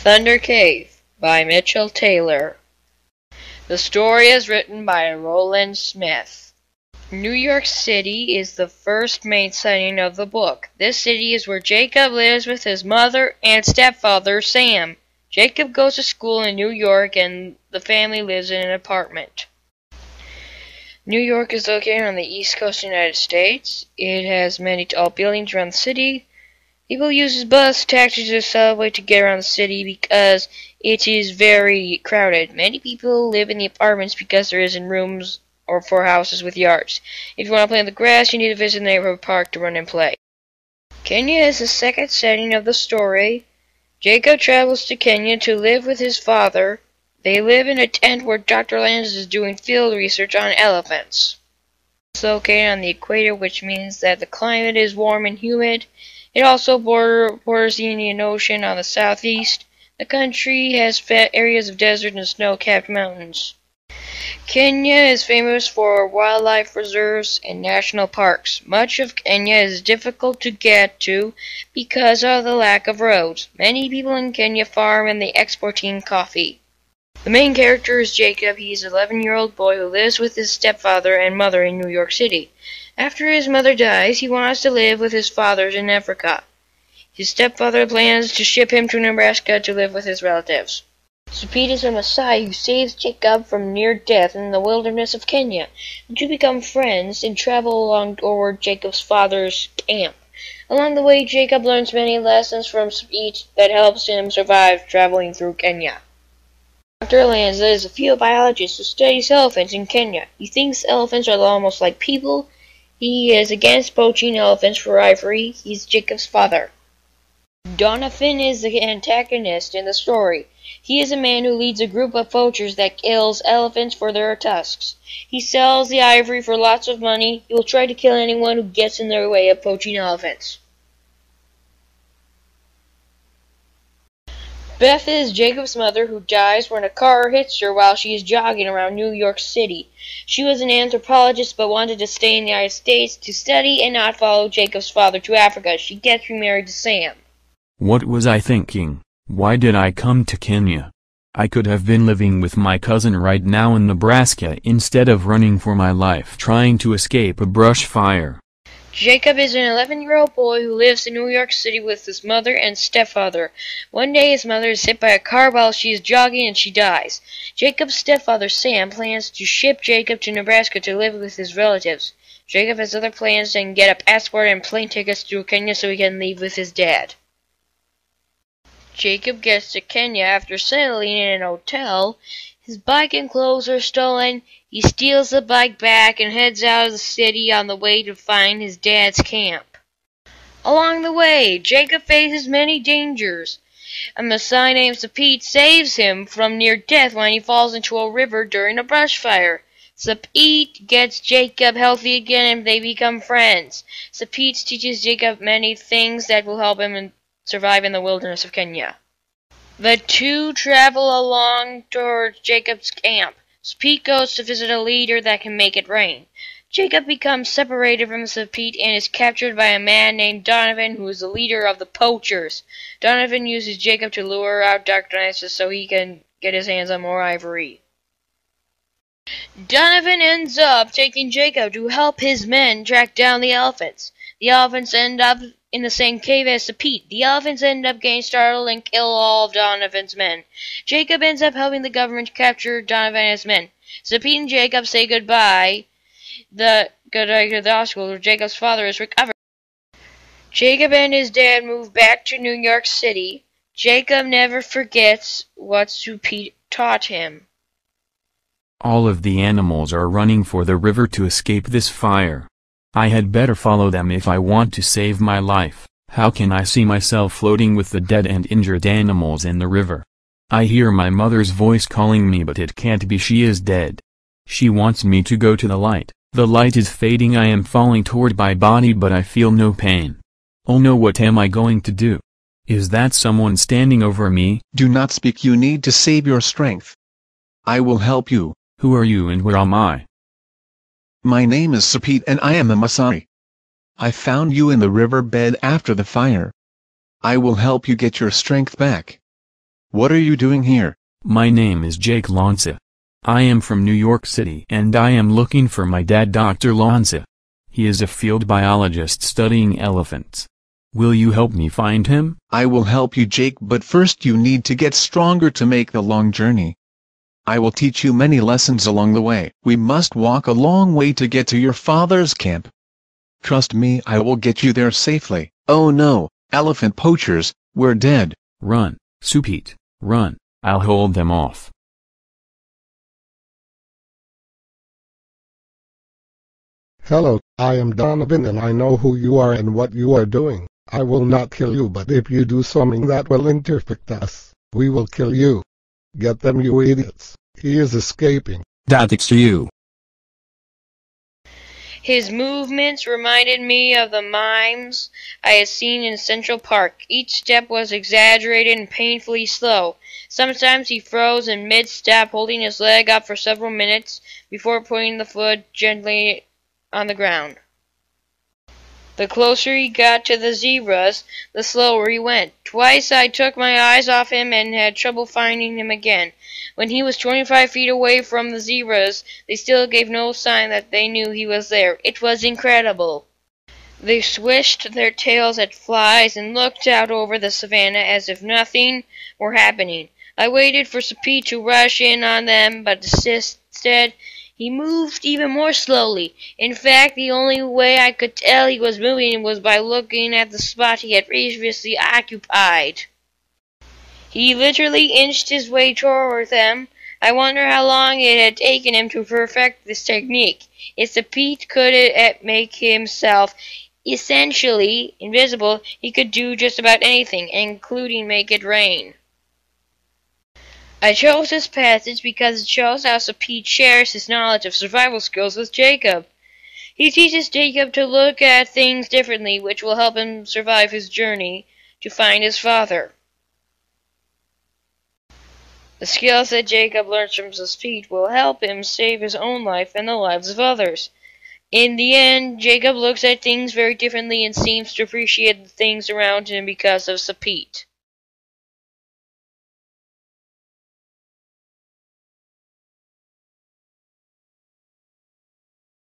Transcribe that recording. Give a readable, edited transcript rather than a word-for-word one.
Thunder Cave by Mitchell Taylor. The story is written by Roland Smith. New York City is the first main setting of the book. This city is where Jacob lives with his mother and stepfather, Sam. Jacob goes to school in New York and the family lives in an apartment. New York is located on the east coast of the United States. It has many tall buildings around the city. People use bus, taxis, or subway to get around the city because it is very crowded. Many people live in the apartments because there isn't rooms or for houses with yards. If you want to play on the grass, you need to visit the neighborhood park to run and play. Kenya is the second setting of the story. Jacob travels to Kenya to live with his father. They live in a tent where Dr. Landis is doing field research on elephants. It's located on the equator, which means that the climate is warm and humid. It also borders the Indian Ocean on the southeast. The country has areas of desert and snow-capped mountains. Kenya is famous for wildlife reserves and national parks. Much of Kenya is difficult to get to because of the lack of roads. Many people in Kenya farm and they export tea and coffee. The main character is Jacob. He is an 11-year-old boy who lives with his stepfather and mother in New York City. After his mother dies, he wants to live with his father in Africa. His stepfather plans to ship him to Nebraska to live with his relatives. Sapit is a Maasai who saves Jacob from near death in the wilderness of Kenya. The two become friends and travel along toward Jacob's father's camp. Along the way, Jacob learns many lessons from Sapit that helps him survive traveling through Kenya. Dr. Lanza is a field biologist who studies elephants in Kenya. He thinks elephants are almost like people. He is against poaching elephants for ivory. He's Jacob's father. Donovan is the antagonist in the story. He is a man who leads a group of poachers that kills elephants for their tusks. He sells the ivory for lots of money. He will try to kill anyone who gets in their way of poaching elephants. Beth is Jacob's mother who dies when a car hits her while she is jogging around New York City. She was an anthropologist but wanted to stay in the United States to study and not follow Jacob's father to Africa. She gets remarried to Sam. What was I thinking? Why did I come to Kenya? I could have been living with my cousin right now in Nebraska instead of running for my life trying to escape a brush fire. Jacob is an 11-year-old boy who lives in New York City with his mother and stepfather. One day his mother is hit by a car while she is jogging and she dies. Jacob's stepfather Sam plans to ship Jacob to Nebraska to live with his relatives. Jacob has other plans and get a passport and plane tickets to Kenya so he can leave with his dad. Jacob gets to Kenya after settling in an hotel. His bike and clothes are stolen. He steals the bike back and heads out of the city on the way to find his dad's camp. Along the way, Jacob faces many dangers. A Maasai named Sapit saves him from near death when he falls into a river during a brush fire. Sapit gets Jacob healthy again and they become friends. Sapit teaches Jacob many things that will help him survive in the wilderness of Kenya. The two travel along towards Jacob's camp. Sapit goes to visit a leader that can make it rain. Jacob becomes separated from Sapit and is captured by a man named Donovan, who is the leader of the poachers. Donovan uses Jacob to lure out Dr. Lanza so he can get his hands on more ivory. Donovan ends up taking Jacob to help his men track down the elephants. The elephants end up in the same cave as Sapit. The elephants end up getting startled and kill all of Donovan's men. Jacob ends up helping the government capture Donovan and his men. Sapit and Jacob say goodbye. Go to the hospital where Jacob's father is recovered. Jacob and his dad move back to New York City. Jacob never forgets what Sapit taught him. All of the animals are running for the river to escape this fire. I had better follow them if I want to save my life. How can I see myself floating with the dead and injured animals in the river? I hear my mother's voice calling me, but it can't be. She is dead. She wants me to go to the light. The light is fading. I am falling toward my body but I feel no pain. Oh no, what am I going to do? Is that someone standing over me? Do not speak, you need to save your strength. I will help you. Who are you and where am I? My name is Sapit and I am a Maasai. I found you in the riverbed after the fire. I will help you get your strength back. What are you doing here? My name is Jake Lonsa. I am from New York City and I am looking for my dad, Dr. Lonsa. He is a field biologist studying elephants. Will you help me find him? I will help you, Jake, but first you need to get stronger to make the long journey. I will teach you many lessons along the way. We must walk a long way to get to your father's camp. Trust me, I will get you there safely. Oh no, elephant poachers, we're dead. Run, Supete, run, I'll hold them off. Hello, I am Donovan and I know who you are and what you are doing. I will not kill you, but if you do something that will interfect us, we will kill you. Get them, you idiots. He is escaping. That's to you. His movements reminded me of the mimes I had seen in Central Park. Each step was exaggerated and painfully slow. Sometimes he froze in mid-step, holding his leg up for several minutes before putting the foot gently on the ground. The closer he got to the zebras, the slower he went. Twice I took my eyes off him and had trouble finding him again. When he was 25 feet away from the zebras, they still gave no sign that they knew he was there. It was incredible. They swished their tails at flies and looked out over the savannah as if nothing were happening. I waited for Supete to rush in on them, but instead he moved even more slowly. In fact, the only way I could tell he was moving was by looking at the spot he had previously occupied. He literally inched his way toward them. I wonder how long it had taken him to perfect this technique. If Supete could make himself essentially invisible, he could do just about anything, including make it rain. I chose this passage because it shows how Supete shares his knowledge of survival skills with Jacob. He teaches Jacob to look at things differently, which will help him survive his journey to find his father. The skills that Jacob learns from Supete will help him save his own life and the lives of others. In the end, Jacob looks at things very differently and seems to appreciate the things around him because of Supete.